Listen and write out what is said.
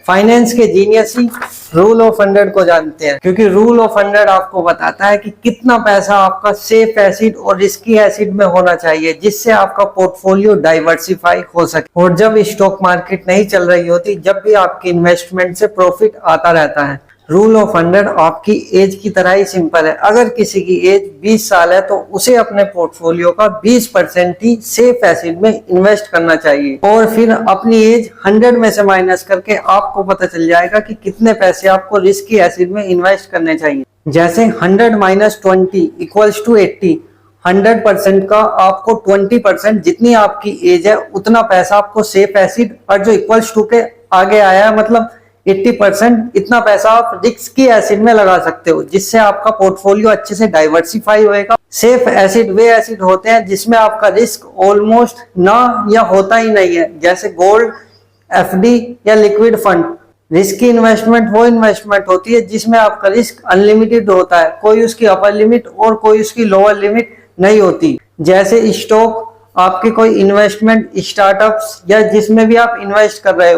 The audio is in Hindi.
फाइनेंस के जीनियस ही रूल ऑफ 100 को जानते हैं, क्योंकि रूल ऑफ 100 आपको बताता है कि कितना पैसा आपका सेफ एसिड और रिस्की एसिड में होना चाहिए, जिससे आपका पोर्टफोलियो डाइवर्सिफाई हो सके और जब स्टॉक मार्केट नहीं चल रही होती, जब भी आपकी इन्वेस्टमेंट से प्रॉफिट आता रहता है। रूल ऑफ 100 आपकी एज की तरह ही सिंपल है। अगर किसी की एज 20 साल है तो उसे अपने पोर्टफोलियो का 20% ही सेफ एसिड में इन्वेस्ट करना चाहिए और फिर अपनी एज 100 में से माइनस करके आपको पता चल जाएगा कि कितने पैसे आपको रिस्की एसिड में इन्वेस्ट करने चाहिए। जैसे 100 - 20 = 80। 100% का आपको 20% जितनी आपकी एज है उतना पैसा आपको सेफ एसिड, और जो इक्वल्स टू के आगे आया है मतलब 80%, इतना पैसा आप रिस्की एसिड में लगा सकते हो, जिससे आपका पोर्टफोलियो अच्छे से डाइवर्सिफाई होएगा। सेफ एसिड वे एसिड होते हैं जिसमें आपका रिस्क ऑलमोस्ट ना या होता ही नहीं है, जैसे गोल्ड, एफडी या लिक्विड फंड। रिस्की इन्वेस्टमेंट वो इन्वेस्टमेंट होती है जिसमें आपका रिस्क अनलिमिटेड होता है, कोई उसकी अपर लिमिट और कोई उसकी लोअर लिमिट नहीं होती। जैसे स्टॉक, आपकी कोई इन्वेस्टमेंट, स्टार्टअप्स या जिसमें भी आप इन्वेस्ट कर रहे हो,